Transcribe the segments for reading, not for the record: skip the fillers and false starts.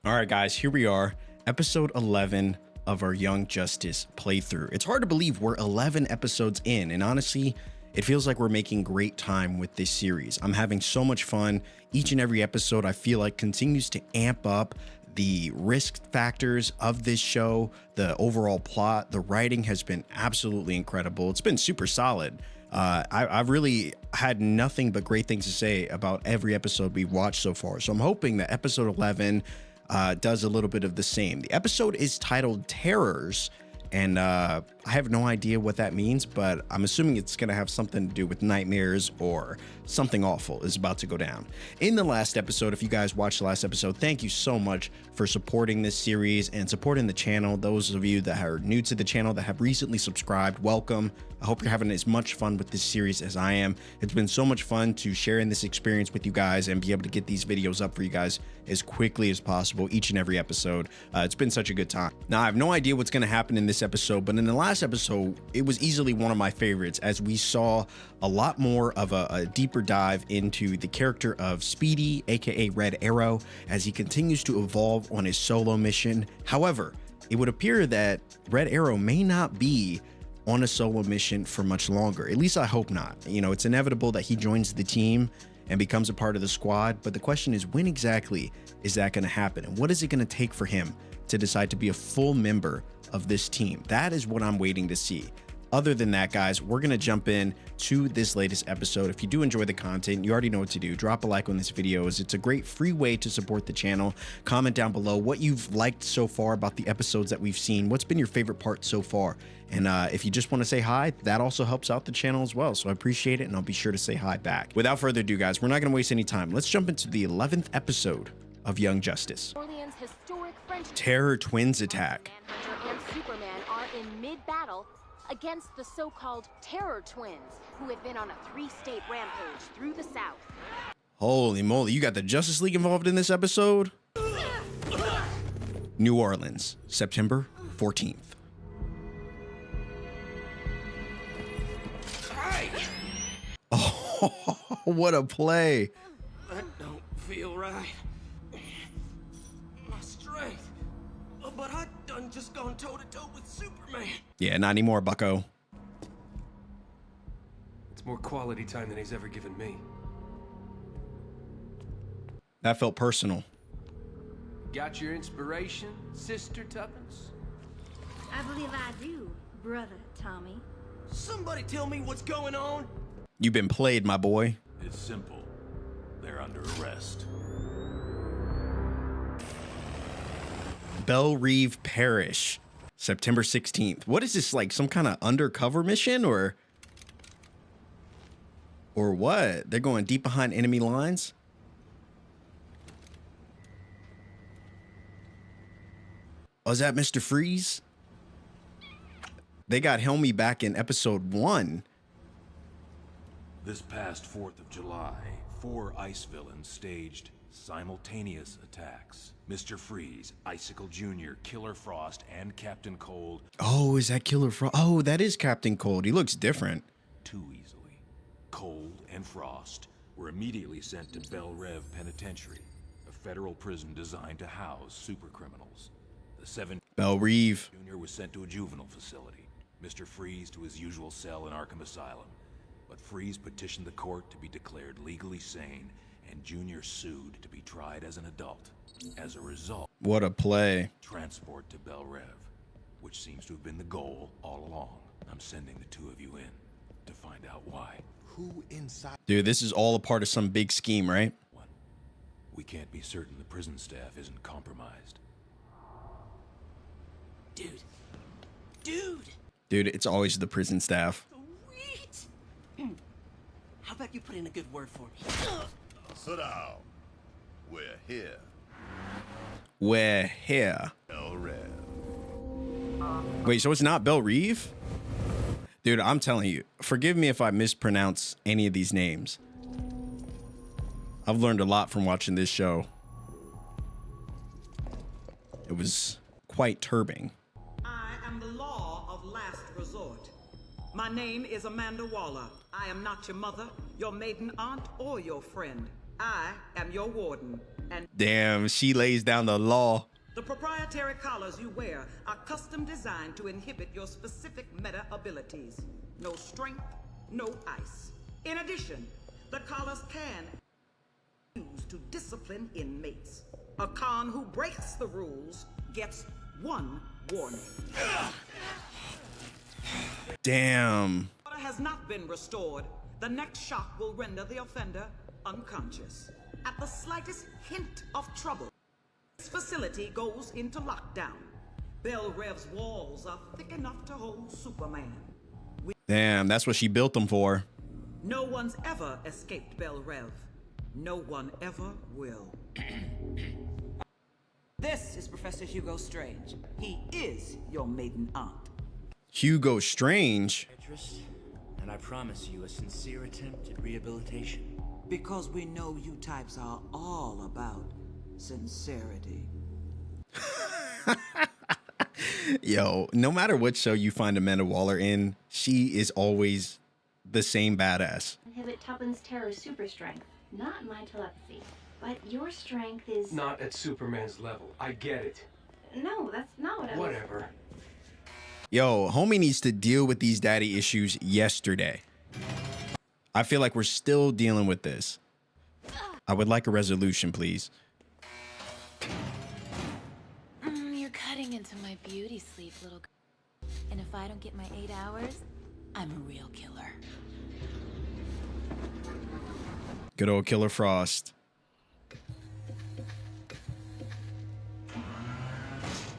All right, guys, here we are, episode 11 of our Young Justice playthrough. It's hard to believe we're 11 episodes in, and honestly, it feels like we're making great time with this series. I'm having so much fun. Each and every episode, I feel like, continues to amp up the risk factors of this show, the overall plot. The writing has been absolutely incredible. It's been super solid. I've really had nothing but great things to say about every episode we've watched so far. So I'm hoping that episode 11 does a little bit of the same. The episode is titled Terrors, and I have no idea what that means, but I'm assuming it's going to have something to do with nightmares or something awful is about to go down. In the last episode, if you guys watched the last episode, thank you so much for supporting this series and supporting the channel. Those of you that are new to the channel that have recently subscribed, welcome. I hope you're having as much fun with this series as I am. It's been so much fun to share in this experience with you guys and be able to get these videos up for you guys as quickly as possible each and every episode. It's been such a good time. Now, I have no idea what's going to happen in this episode, but in the last episode, it was easily one of my favorites as we saw a lot more of a deeper dive into the character of Speedy, aka Red Arrow, as he continues to evolve on his solo mission. However, it would appear that Red Arrow may not be on a solo mission for much longer. At least I hope not. You know, it's inevitable that he joins the team and becomes a part of the squad, but the question is, when exactly is that going to happen? And what is it going to take for him to decide to be a full member of this team? That is what I'm waiting to see. Other than that, guys, we're going to jump in to this latest episode. If you do enjoy the content, you already know what to do. Drop a like on this video, as it's a great free way to support the channel. Comment down below what you've liked so far about the episodes that we've seen. What's been your favorite part so far? And if you just want to say hi, that also helps out the channel as well. So I appreciate it, and I'll be sure to say hi back. Without further ado, guys, we're not going to waste any time. Let's jump into the 11th episode of Young Justice. Orleans' historic French Terror Twins attack. Manhunter and Superman are in mid-battle against the so-called Terror Twins, who have been on a 3-state rampage through the South. Holy moly, you got the Justice League involved in this episode? New Orleans, September 14th. Oh, what a play. That don't feel right. My strength. But I done just gone toe-to-toe with Superman. Yeah, not anymore, bucko. It's more quality time than he's ever given me. That felt personal. Got your inspiration, Sister Tuppence? I believe I do, brother Tommy. Somebody tell me what's going on. You've been played, my boy. It's simple. They're under arrest. Belle Reve Parish, September 16th. What is this, like some kind of undercover mission or what? They're going deep behind enemy lines? Oh, is that Mr. Freeze? They got Helmy back in episode 1. This past 4th of July, 4 ICE villains staged simultaneous attacks. Mr. Freeze, Icicle Jr., Killer Frost, and Captain Cold. Oh, is that Killer Frost? Oh, that is Captain Cold. He looks different. Too easily. Cold and Frost were immediately sent to Belle Reve Penitentiary, a federal prison designed to house supercriminals. The 7 Belle Reve. Jr. was sent to a juvenile facility. Mr. Freeze to his usual cell in Arkham Asylum. But Freeze petitioned the court to be declared legally sane, and Junior sued to be tried as an adult. As a result, What a play. transport to Belle Reve, which seems to have been the goal all along. I'm sending the two of you in to find out why. Who inside? Dude, this is all a part of some big scheme, right? One, we can't be certain the prison staff isn't compromised. Dude. Dude, it's always the prison staff. Sweet. How about you put in a good word for me? Sit down. We're here. We're here. Belle Reve. Wait, so it's not Belle Reve? Dude, I'm telling you, forgive me if I mispronounce any of these names. I've learned a lot from watching this show. It was quite turbing. I am the law of last resort. My name is Amanda Waller. I am not your mother, your maiden aunt, or your friend. I am your warden. and Damn, she lays down the law. the proprietary collars you wear are custom designed to inhibit your specific meta abilities. No strength, no ice. In addition, the collars can be used to discipline inmates. A con who breaks the rules gets one warning. Damn. Order has not been restored. The next shock will render the offender unconscious. At the slightest hint of trouble, this facility goes into lockdown. Belle Reve's walls are thick enough to hold Superman. Damn, that's what she built them for. No one's ever escaped Belle Reve. No one ever will. This is Professor Hugo Strange. He is your maiden aunt. Hugo Strange. Beatrice, and I promise you a sincere attempt at rehabilitation. Because we know you types are all about sincerity. Yo, no matter what show you find Amanda Waller in, she is always the same badass. Inhibit Tuppence Terror's super strength, not my telepathy. But your strength is... Not at Superman's level. I get it. No, that's not what I was... Whatever. Yo, homie needs to deal with these daddy issues yesterday. I feel like we're still dealing with this. I would like a resolution, please. You're cutting into my beauty sleep, little girl. And if I don't get my 8 hours, I'm a real killer. Good old Killer Frost.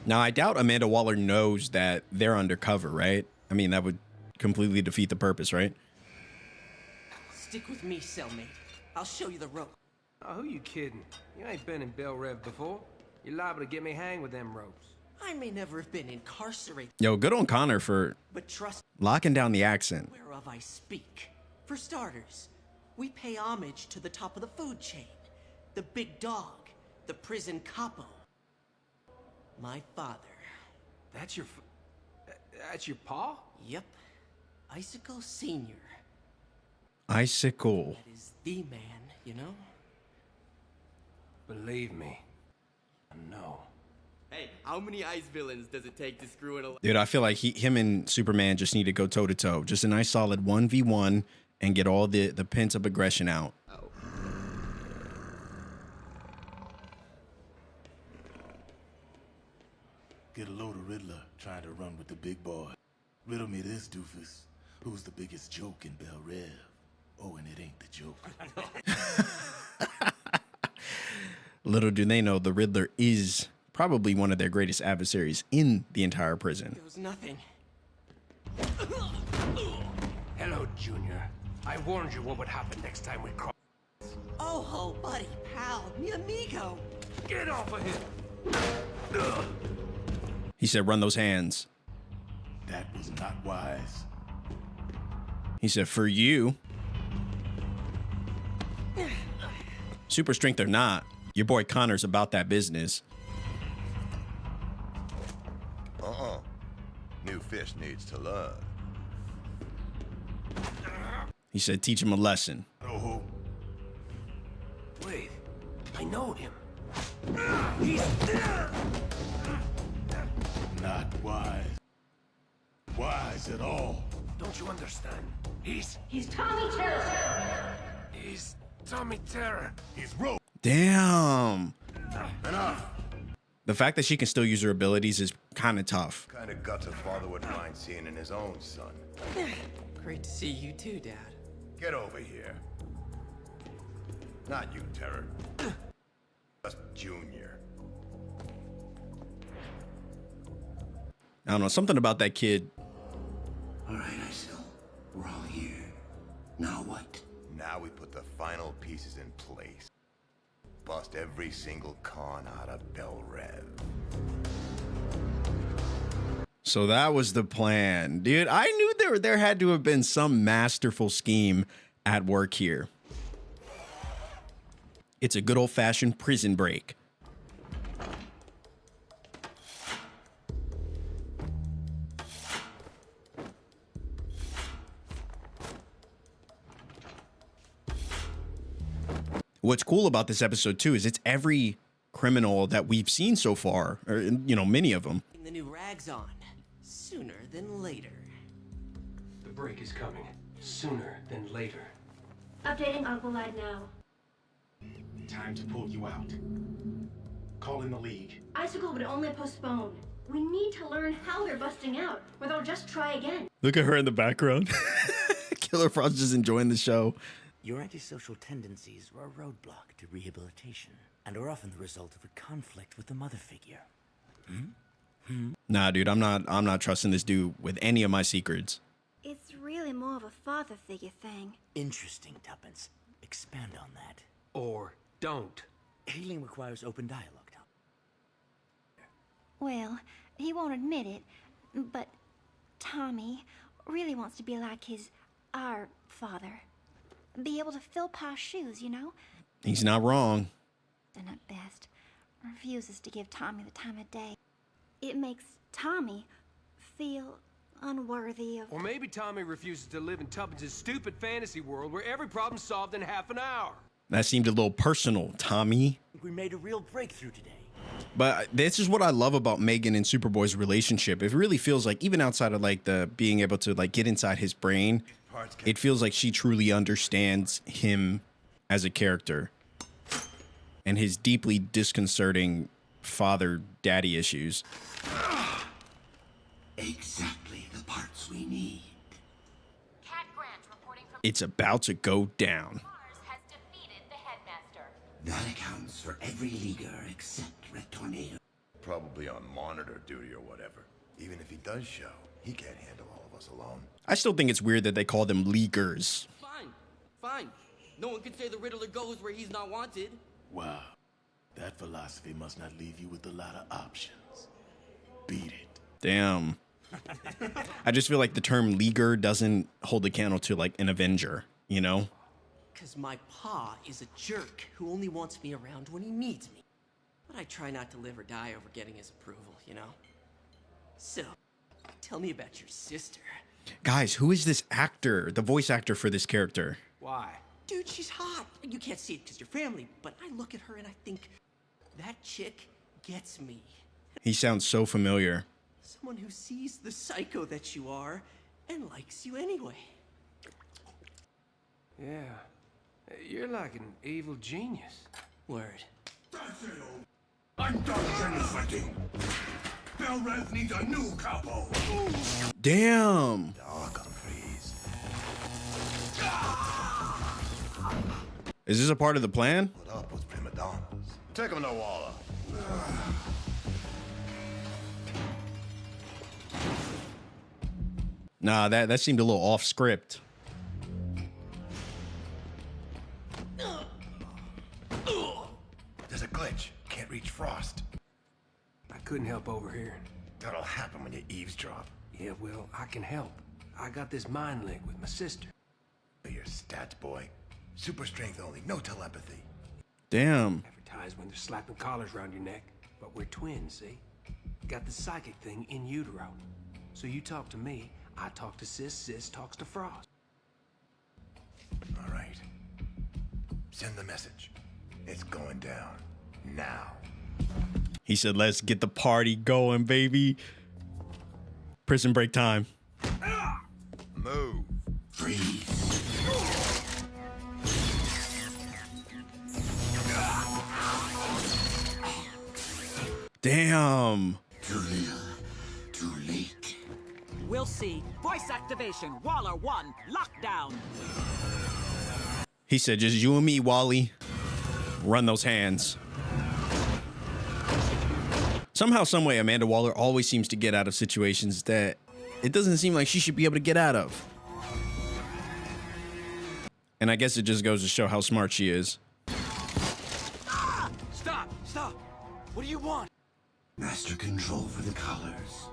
Now, I doubt Amanda Waller knows that they're undercover, right? I mean, that would completely defeat the purpose, right? Stick with me, cellmate. I'll show you the rope. Oh, who you kidding? You ain't been in Belle Reve before. You're liable to get me hanged with them ropes. I may never have been incarcerated, Yo, good on Connor for but trust locking down the accent. whereof I speak. For starters, we pay homage to the top of the food chain. The big dog, the prison capo. My father. That's your that's your paw? Yep. Icicle Senior. Icicle. That is the man, you know? Believe me. No. Hey, how many ice villains does it take to screw in a... Dude, I feel like him and Superman just need to go toe to toe. Just a nice solid 1v1 and get all the pent up aggression out. Get a load of Riddler trying to run with the big boy. Riddle me this, doofus. Who's the biggest joke in Belle Reve? Oh, and it ain't the joke. Little do they know, the Riddler is probably one of their greatest adversaries in the entire prison. There was nothing. Hello, Junior. I warned you what would happen next time we cross. Oh, ho, buddy, pal, mi amigo. Get off of him! He said, run those hands. That was not wise. He said, for you. Super strength or not, your boy Connor's about that business. New fish needs to learn. He said, teach him a lesson. Oh, Wait, I know him. not wise. Wise at all. Don't you understand? He's Tommy Terror! Tommy Terror. He's rogue. Damn. Enough. The fact that she can still use her abilities is kind of tough. Kind of guts a father would mind seeing in his own son. Great to see you too, Dad. Get over here. Not you, Terror. Just Junior. I don't know, something about that kid. All right, Icicle. We're all here. Now what? Now we put the final pieces in place. Bust every single con out of Belle Reve. So that was the plan. Dude, I knew there had to have been some masterful scheme at work here. It's a good old-fashioned prison break. What's cool about this episode too is it's every criminal that we've seen so far, or you know, many of them. The new rags on, sooner than later. The break is coming. Sooner than later. Updating Uncle Lad now. Time to pull you out. Call in the league. Icicle would only postpone. We need to learn how they're busting out, or they'll just try again. Look at her in the background. Killer Frost is enjoying the show. Your antisocial tendencies are a roadblock to rehabilitation, and are often the result of a conflict with the mother figure. Nah, dude, I'm not trusting this dude with any of my secrets. It's really more of a father figure thing. Interesting, Tuppence. Expand on that. Or don't. Healing requires open dialogue, Tuppence. Well, he won't admit it, but Tommy really wants to be like our father. Be able to fill Pa's shoes, you know? He's not wrong. And at best, refuses to give Tommy the time of day. It makes Tommy feel unworthy of... Or maybe Tommy refuses to live in Tuppence's stupid fantasy world where every problem's solved in half an hour. That seemed a little personal, Tommy. We made a real breakthrough today. But this is what I love about Megan and Superboy's relationship. It really feels like, even outside of like the being able to like get inside his brain, it feels like she truly understands him as a character and his deeply disconcerting father-daddy issues. Exactly the parts we need. Cat Grant reporting from It's about to go down. Mars has defeated the headmaster. That accounts for every leaguer except Red Tornado. Probably on monitor duty or whatever. Even if he does show, he can't handle all of us alone. I still think it's weird that they call them leaguers. Fine. No one can say the Riddler goes where he's not wanted. Wow. That philosophy must not leave you with a lot of options. Beat it. Damn. I just feel like the term leaguer doesn't hold a candle to like an Avenger, you know? Cause my pa is a jerk who only wants me around when he needs me. But I try not to live or die over getting his approval, you know? So, tell me about your sister. Guys, who is this actor, the voice actor for this character? Why? Dude, she's hot. You can't see it because you're family, but I look at her and I think, that chick gets me. He sounds so familiar. Someone who sees the psycho that you are and likes you anyway. Yeah. You're like an evil genius. Word. That's it, old. I'm done genuflecting. Belle Reve needs a new capo. Damn. Is this a part of the plan? Put up with prima donnas. Take him to Walla. Nah, that seemed a little off script. There's a glitch. Can't reach Frost. I couldn't help overhearing. That'll happen when you eavesdrop. Yeah, well, I can help. I got this mind link with my sister. Your stats, boy. Super strength only, no telepathy. Damn. Advertise when they're slapping collars around your neck. But we're twins, see? Got the psychic thing in utero. So you talk to me, I talk to Sis talks to Frost. All right. Send the message. It's going down. Now. He said, let's get the party going, baby. Prison break time. Move. Freeze. Damn. Too little, too late. We'll see. Voice activation. Waller 1. Lockdown. He said, just you and me, Wally. Run those hands. Somehow, someway, Amanda Waller always seems to get out of situations that it doesn't seem like she should be able to get out of. And I guess it just goes to show how smart she is. Stop! What do you want? Master control for the colors.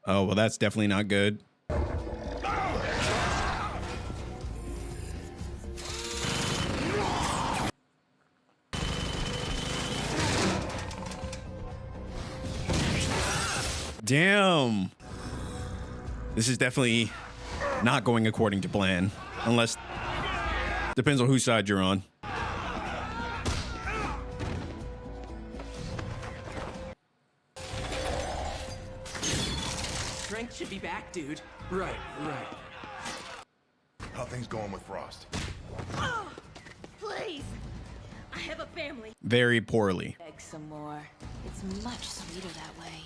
Oh, well, that's definitely not good. Damn. This is definitely not going according to plan. Unless, depends on whose side you're on. Strength should be back, dude. Right. How things going with Frost? Oh, please. I have a family. Very poorly. Beg some more. It's much sweeter that way.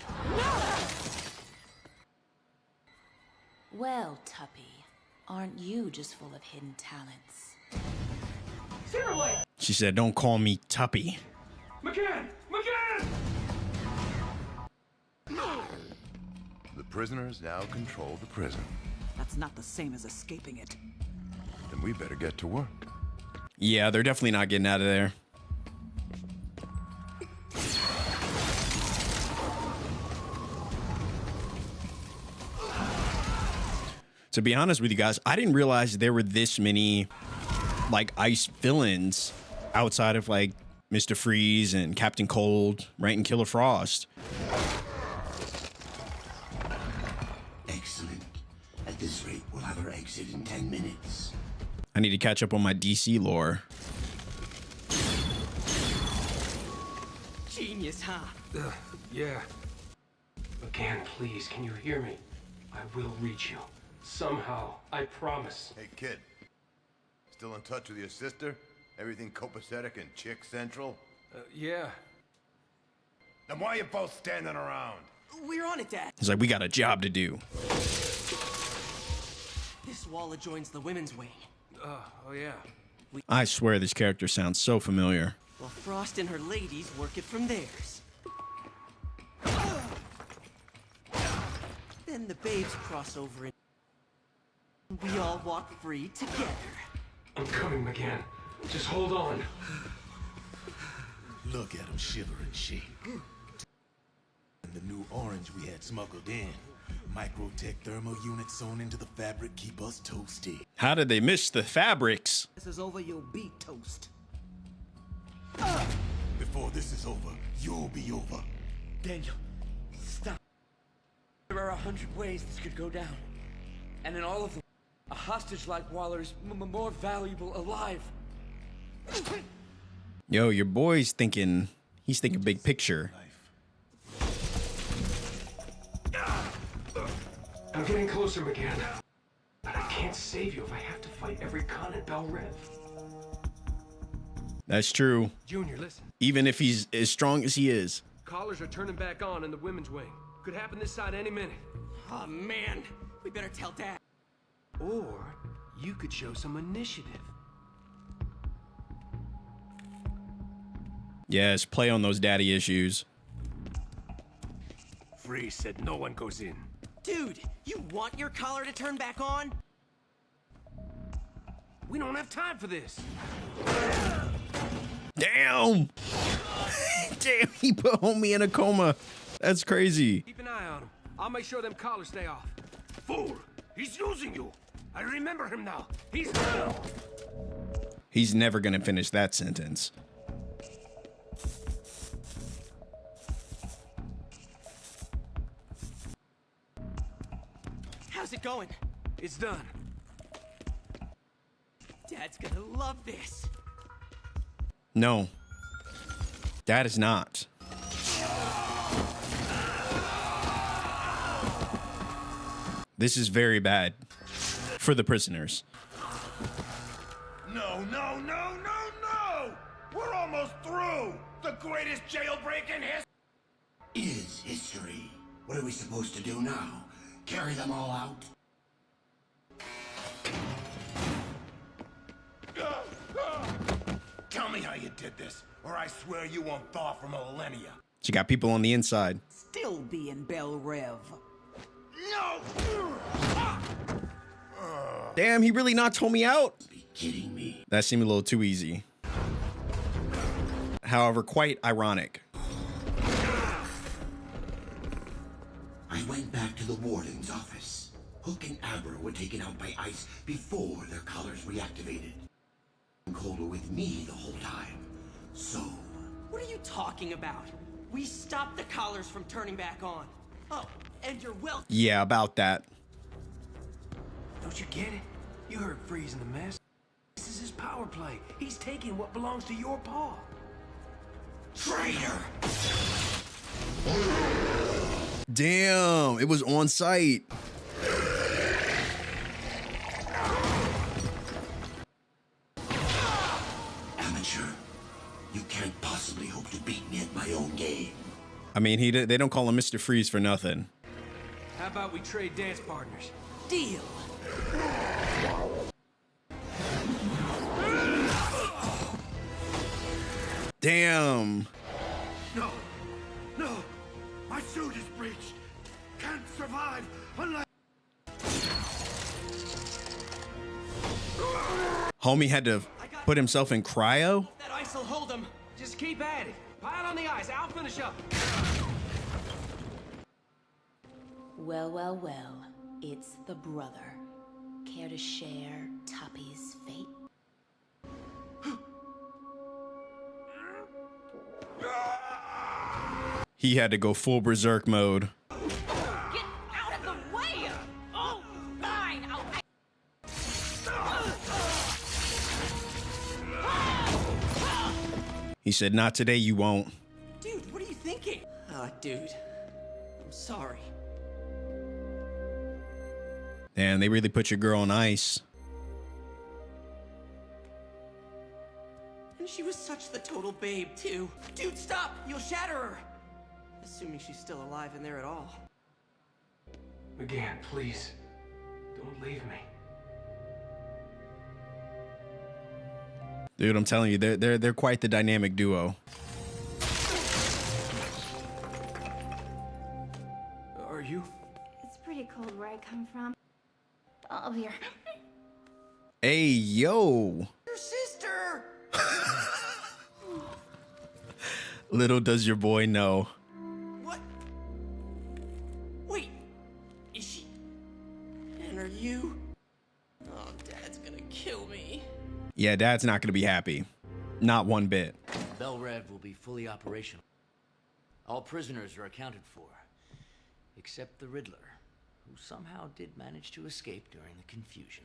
Well, Tuppy, aren't you just full of hidden talents? Superboy! She said, don't call me Tuppy. McCann! The prisoners now control the prison. That's not the same as escaping it. Then we better get to work. Yeah, they're definitely not getting out of there. To be honest with you guys, I didn't realize there were this many like ice villains outside of like Mr. Freeze and Captain Cold, right, and Killer Frost. Excellent. At this rate, we'll have our exit in 10 minutes. I need to catch up on my DC lore. Genius, huh? Yeah. McCann, please, can you hear me? I will reach you. Somehow, I promise. Hey, kid. Still in touch with your sister? Everything copacetic and chick central? Yeah. Then why are you both standing around? We're on it, Dad. He's like, we got a job to do. This wall adjoins the women's wing. Oh yeah. I swear this character sounds so familiar. Well, Frost and her ladies work it from theirs. Then the babes cross over and we all walk free together. I'm coming, McCann. Just hold on. Look at him shiver and shake. And the new orange we had smuggled in. Microtech thermal units sewn into the fabric keep us toasty. How did they miss the fabrics? This is over, you'll be toast. Before this is over, you'll be over. Daniel, stop. There are 100 ways this could go down. And in all of them, a hostage like Waller is more valuable alive. Yo, your boy's thinking, he's thinking big picture. I'm getting closer, McCann. But I can't save you if I have to fight every con at Belle Reve. That's true. Junior, listen. Even if he's as strong as he is. Collars are turning back on in the women's wing. Could happen this side any minute. Oh, man. We better tell Dad. Or you could show some initiative. Yes, play on those daddy issues. Freeze said no one goes in. Dude, you want your collar to turn back on? We don't have time for this. Damn! Damn, he put homie in a coma. That's crazy. Keep an eye on him. I'll make sure them collars stay off. Fool! He's using you! I remember him now. He's never gonna finish that sentence. How's it going? It's done. Dad's gonna love this. No. That is not. This is very bad for the prisoners. No, no, no, no, no! We're almost through! The greatest jailbreak in history! Is history. What are we supposed to do now? Carry them all out? Tell me how you did this, or I swear you won't thaw for millennia. She got people on the inside. Still be in Belle Reve. No! Damn, he really knocked homie out? Be kidding me. That seemed a little too easy. However, quite ironic. I went back to the warden's office. Hook and Abra were taken out by ice before their collars reactivated. Cold were with me the whole time. So... What are you talking about? We stopped the collars from turning back on. Oh, and you're welcome. Yeah, about that. Don't you get it? You heard Freeze in the mess. This is his power play. He's taking what belongs to your paw. Traitor! Damn, it was on site. Amateur, you can't possibly hope to beat me at my own game. I mean, they don't call him Mr. Freeze for nothing. How about we trade dance partners? Deal. Damn. No, no, my suit is breached. Can't survive unless. Homie had to put himself in cryo? That ice will hold him. Just keep at it. Pile on the ice. I'll finish up. Well, well, well. It's the brother. Care to share Tuppy's fate? He had to go full berserk mode. Get out of the way! Oh, fine! He said, not today, you won't. Dude, what are you thinking? Dude. I'm sorry. Damn, they really put your girl on ice. And she was such the total babe, too. Dude, stop! You'll shatter her! Assuming she's still alive in there at all. McGann, please. Don't leave me. Dude, I'm telling you, they're quite the dynamic duo. Are you? It's pretty cold where I come from. Oh, here. Hey, yo. Your sister! Little does your boy know. What? Wait. Is she... And are you... Oh, Dad's gonna kill me. Yeah, Dad's not going to be happy. Not one bit. Belle Reve will be fully operational. All prisoners are accounted for, except the Riddler, who somehow did manage to escape during the confusion.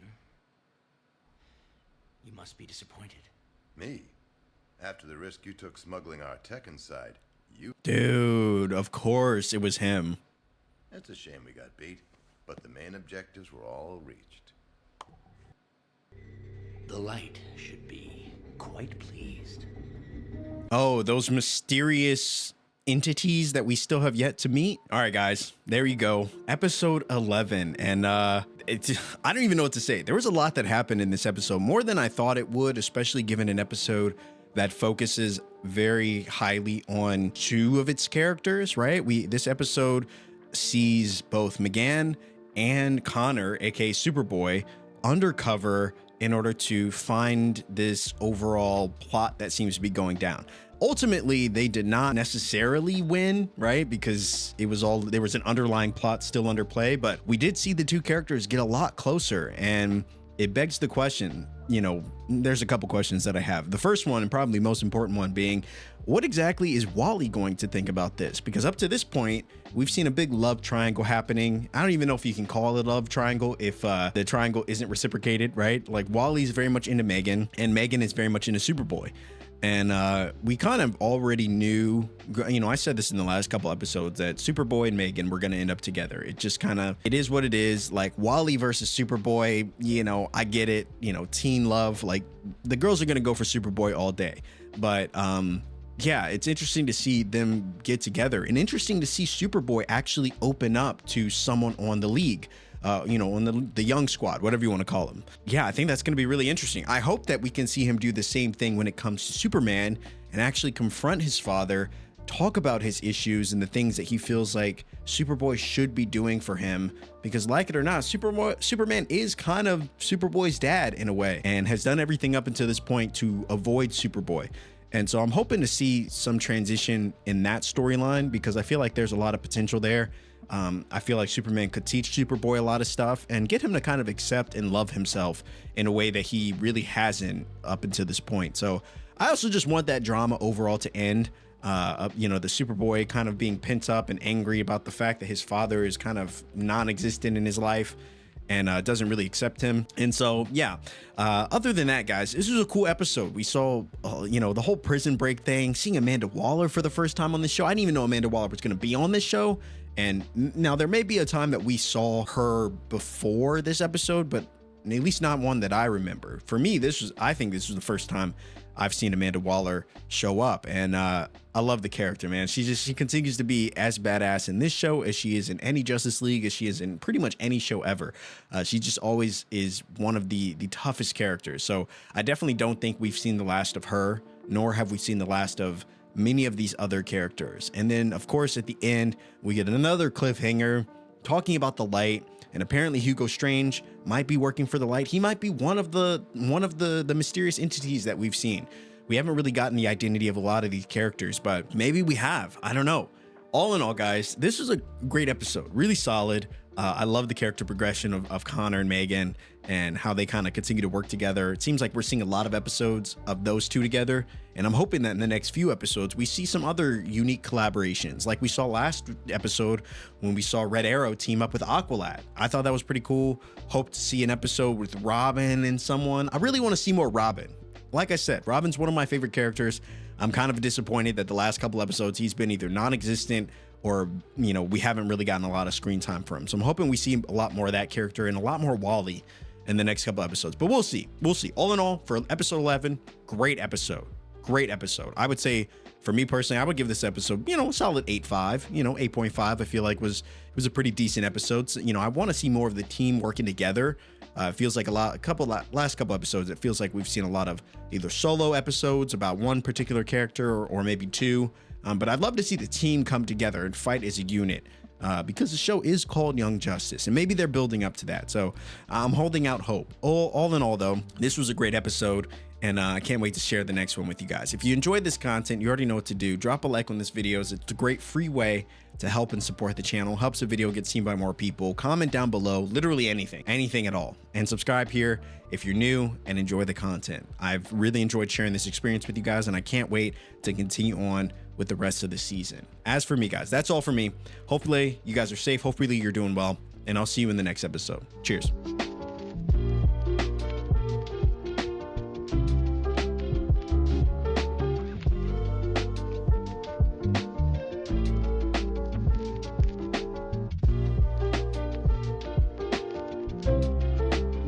You must be disappointed. Me? After the risk you took smuggling our tech inside, you... Dude, of course it was him. It's a shame we got beat, but the main objectives were all reached. The light should be quite pleased. Oh, those mysterious entities that we still have yet to meet. All right, guys, there you go. Episode 11. And I don't even know what to say. There was a lot that happened in this episode, more than I thought it would, especially given an episode that focuses very highly on two of its characters, right? This episode sees both McGann and Connor, aka Superboy, undercover in order to find this overall plot that seems to be going down. Ultimately, they did not necessarily win, right? Because there was an underlying plot still under play, but we did see the two characters get a lot closer, and it begs the question, there's a couple questions that I have. The first one, and probably most important one, being, what exactly is Wally going to think about this? Because up to this point, we've seen a big love triangle happening. I don't even know if you can call it a love triangle if the triangle isn't reciprocated, right? Like, Wally's very much into Megan, and Megan is very much into Superboy. And we kind of already knew, I said this in the last couple episodes, that Superboy and Megan were going to end up together. It just it is what it is. Like, Wally versus Superboy, I get it, teen love, like, the girls are going to go for Superboy all day. But yeah, it's interesting to see them get together, and interesting to see Superboy actually open up to someone on the league. On the young squad, whatever you want to call them. Yeah, I think that's going to be really interesting. I hope that we can see him do the same thing when it comes to Superman and actually confront his father, talk about his issues and the things that he feels like Superboy should be doing for him. Because like it or not, Superman is kind of Superboy's dad in a way, and has done everything up until this point to avoid Superboy. And so I'm hoping to see some transition in that storyline, because I feel like there's a lot of potential there. I feel like Superman could teach Superboy a lot of stuff and get him to kind of accept and love himself in a way that he really hasn't up until this point. So I also just want that drama overall to end. The Superboy kind of being pent up and angry about the fact that his father is kind of non-existent in his life. and doesn't really accept him. And so, yeah, other than that, guys, this was a cool episode. We saw, the whole prison break thing, seeing Amanda Waller for the first time on this show. I didn't even know Amanda Waller was going to be on this show. And now there may be a time that we saw her before this episode, but at least not one that I remember. For me, I think this was the first time I've seen Amanda Waller show up, and I love the character, man. She continues to be as badass in this show as she is in any Justice League, as she is in pretty much any show ever. She just always is one of the toughest characters. So I definitely don't think we've seen the last of her, nor have we seen the last of many of these other characters. And then, of course, at the end, we get another cliffhanger talking about the light. And apparently Hugo Strange might be working for the light. He might be one of the mysterious entities that we've seen. We haven't really gotten the identity of a lot of these characters, but maybe we have. I don't know. All in all, guys, this was a great episode. Really solid. I love the character progression of Connor and Megan and how they kind of continue to work together. It seems like we're seeing a lot of episodes of those two together. And I'm hoping that in the next few episodes, we see some other unique collaborations like we saw last episode when we saw Red Arrow team up with Aqualad. I thought that was pretty cool. Hope to see an episode with Robin and someone. I really want to see more Robin. Like I said, Robin's one of my favorite characters. I'm kind of disappointed that the last couple episodes he's been either non-existent or, we haven't really gotten a lot of screen time for him. So I'm hoping we see a lot more of that character and a lot more Wally in the next couple episodes. But we'll see. We'll see. All in all, for episode 11, great episode. Great episode. I would say, for me personally, I would give this episode, a solid 8.5. 8.5. I feel like was a pretty decent episode. So, I want to see more of the team working together. It feels like last couple episodes, it feels like we've seen a lot of either solo episodes about one particular character or maybe two. But I'd love to see the team come together and fight as a unit. Because the show is called Young Justice, and maybe they're building up to that. So I'm holding out hope. All in all, though, this was a great episode, and I can't wait to share the next one with you guys. If you enjoyed this content, you already know what to do. Drop a like on this video. It's a great free way to help and support the channel. Helps the video get seen by more people. Comment down below, literally anything at all. And subscribe here if you're new and enjoy the content. I've really enjoyed sharing this experience with you guys, and I can't wait to continue on with the rest of the season. As for me, guys, that's all for me. Hopefully you guys are safe. Hopefully you're doing well, and I'll see you in the next episode. Cheers.